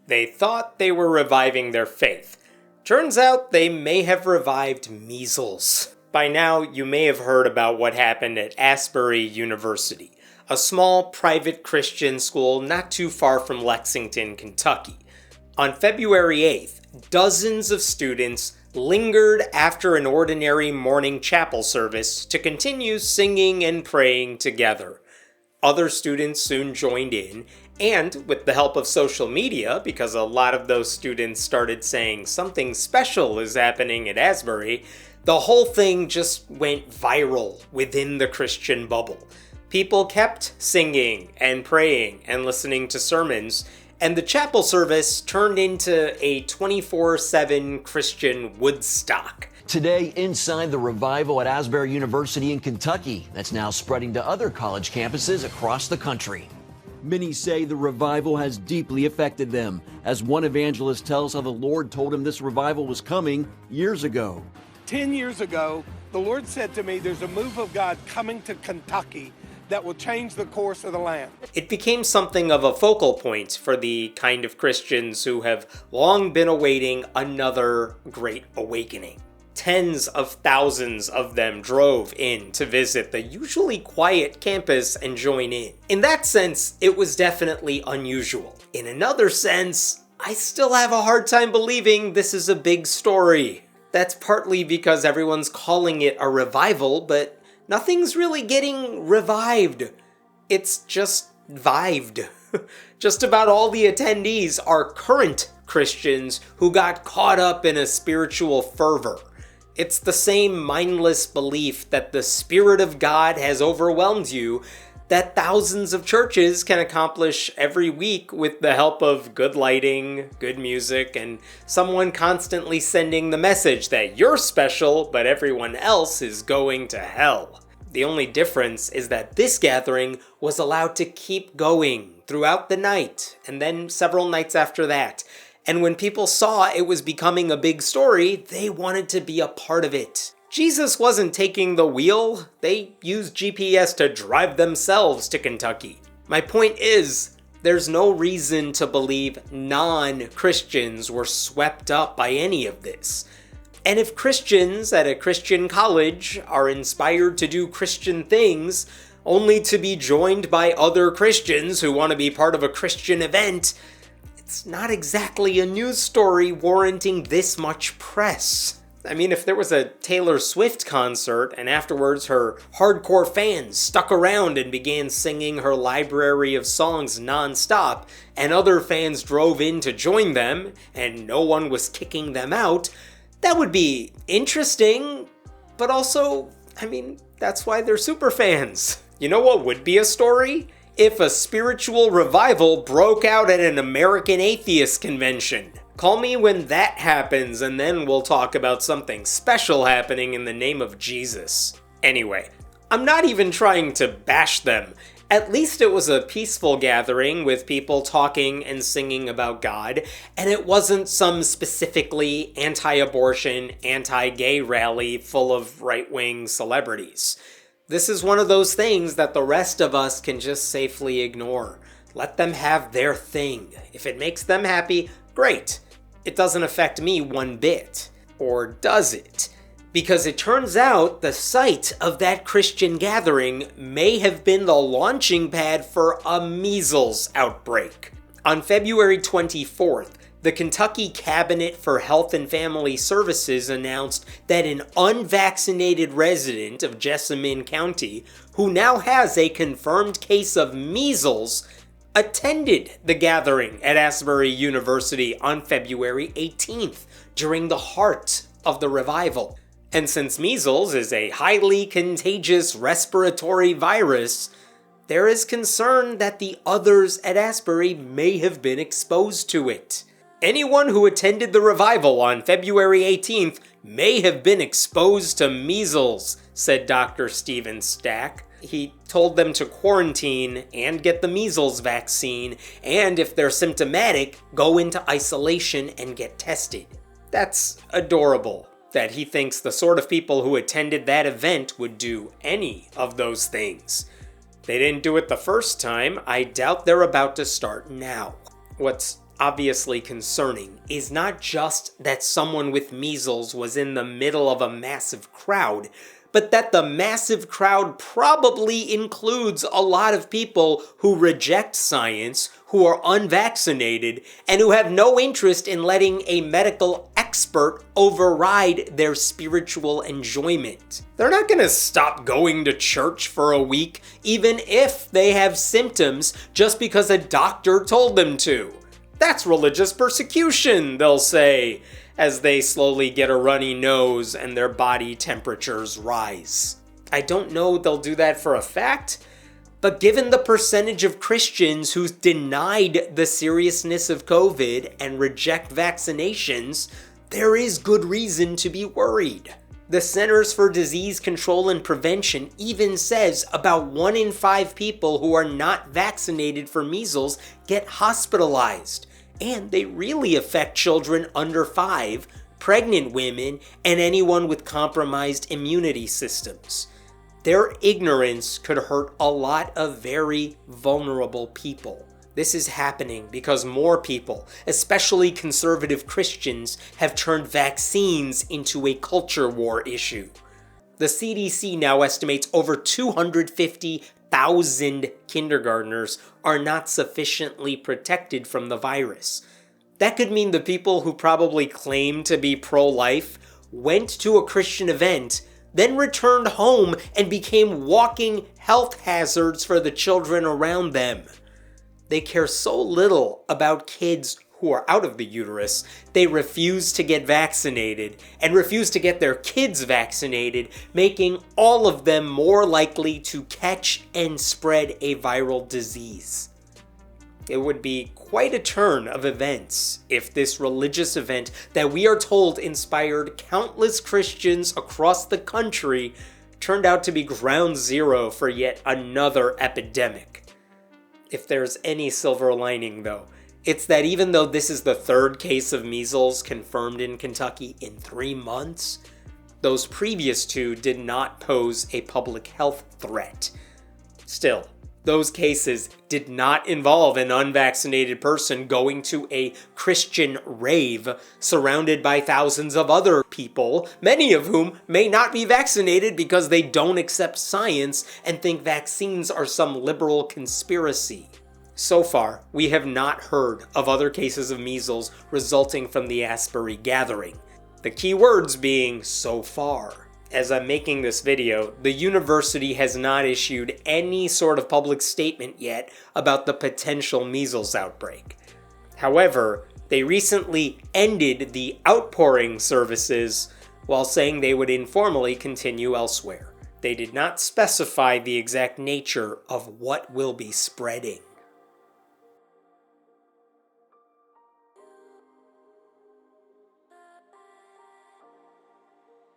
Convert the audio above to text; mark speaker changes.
Speaker 1: They thought they were reviving their faith. Turns out they may have revived measles. By now, you may have heard about what happened at Asbury University, a small private Christian school not too far from Lexington, Kentucky. On February 8th, dozens of students lingered after an ordinary morning chapel service to continue singing and praying together. Other students soon joined in, and with the help of social media, because a lot of those students started saying something special is happening at Asbury, the whole thing just went viral within the Christian bubble. People kept singing and praying and listening to sermons, and the chapel service turned into a 24/7 Christian Woodstock.
Speaker 2: Today, inside the revival at Asbury University in Kentucky, that's now spreading to other college campuses across the country. Many say the revival has deeply affected them, as one evangelist tells how the Lord told him this revival was coming years ago.
Speaker 3: 10 years ago, the Lord said to me, there's a move of God coming to Kentucky that will change the course of the land.
Speaker 1: It became something of a focal point for the kind of Christians who have long been awaiting another great awakening. Tens of thousands of them drove in to visit the usually quiet campus and join in. In that sense, it was definitely unusual. In another sense, I still have a hard time believing this is a big story. That's partly because everyone's calling it a revival, but nothing's really getting revived. It's just vived. Just about all the attendees are current Christians who got caught up in a spiritual fervor. It's the same mindless belief that the Spirit of God has overwhelmed you that thousands of churches can accomplish every week with the help of good lighting, good music, and someone constantly sending the message that you're special, but everyone else is going to hell. The only difference is that this gathering was allowed to keep going throughout the night, and then several nights after that. And when people saw it was becoming a big story, they wanted to be a part of it. Jesus wasn't taking the wheel. They used GPS to drive themselves to Kentucky. My point is, there's no reason to believe non-Christians were swept up by any of this. And if Christians at a Christian college are inspired to do Christian things, only to be joined by other Christians who want to be part of a Christian event, it's not exactly a news story warranting this much press. I mean, if there was a Taylor Swift concert and afterwards her hardcore fans stuck around and began singing her library of songs nonstop, and other fans drove in to join them, and no one was kicking them out, that would be interesting, but also, I mean, that's why they're super fans. You know what would be a story? If a spiritual revival broke out at an American Atheist convention. Call me when that happens, and then we'll talk about something special happening in the name of Jesus. Anyway, I'm not even trying to bash them. At least it was a peaceful gathering with people talking and singing about God, and it wasn't some specifically anti-abortion, anti-gay rally full of right-wing celebrities. This is one of those things that the rest of us can just safely ignore. Let them have their thing. If it makes them happy, great. It doesn't affect me one bit. Or does it? Because it turns out the site of that Christian gathering may have been the launching pad for a measles outbreak. On February 24th, the Kentucky Cabinet for Health and Family Services announced that an unvaccinated resident of Jessamine County, who now has a confirmed case of measles, attended the gathering at Asbury University on February 18th during the heart of the revival. And since measles is a highly contagious respiratory virus, there is concern that the others at Asbury may have been exposed to it. Anyone who attended the revival on February 18th may have been exposed to measles, said Dr. Steven Stack. He told them to quarantine and get the measles vaccine, and if they're symptomatic, go into isolation and get tested. That's adorable that he thinks the sort of people who attended that event would do any of those things. They didn't do it the first time. I doubt they're about to start now. What's obviously concerning is not just that someone with measles was in the middle of a massive crowd, but that the massive crowd probably includes a lot of people who reject science, who are unvaccinated, and who have no interest in letting a medical expert override their spiritual enjoyment. They're not going to stop going to church for a week, even if they have symptoms, just because a doctor told them to. That's religious persecution, they'll say, as they slowly get a runny nose and their body temperatures rise. I don't know they'll do that for a fact, but given the percentage of Christians who's denied the seriousness of COVID and reject vaccinations, there is good reason to be worried. The Centers for Disease Control and Prevention even says about 1 in 5 people who are not vaccinated for measles get hospitalized. And they really affect children under 5, pregnant women, and anyone with compromised immunity systems. Their ignorance could hurt a lot of very vulnerable people. This is happening because more people, especially conservative Christians, have turned vaccines into a culture war issue. The CDC now estimates over 250,000 kindergartners are not sufficiently protected from the virus. That could mean the people who probably claim to be pro-life went to a Christian event, then returned home and became walking health hazards for the children around them. They care so little about kids who are out of the uterus, they refuse to get vaccinated and refuse to get their kids vaccinated, making all of them more likely to catch and spread a viral disease. It would be quite a turn of events if this religious event that we are told inspired countless Christians across the country turned out to be ground zero for yet another epidemic. If there's any silver lining, though, it's that even though this is the 3rd case of measles confirmed in Kentucky in 3 months, those previous 2 did not pose a public health threat. Still, those cases did not involve an unvaccinated person going to a Christian rave surrounded by thousands of other people, many of whom may not be vaccinated because they don't accept science and think vaccines are some liberal conspiracy. So far, we have not heard of other cases of measles resulting from the Asbury gathering. The key words being so far. As I'm making this video, the university has not issued any sort of public statement yet about the potential measles outbreak. However, they recently ended the outpouring services while saying they would informally continue elsewhere. They did not specify the exact nature of what will be spreading.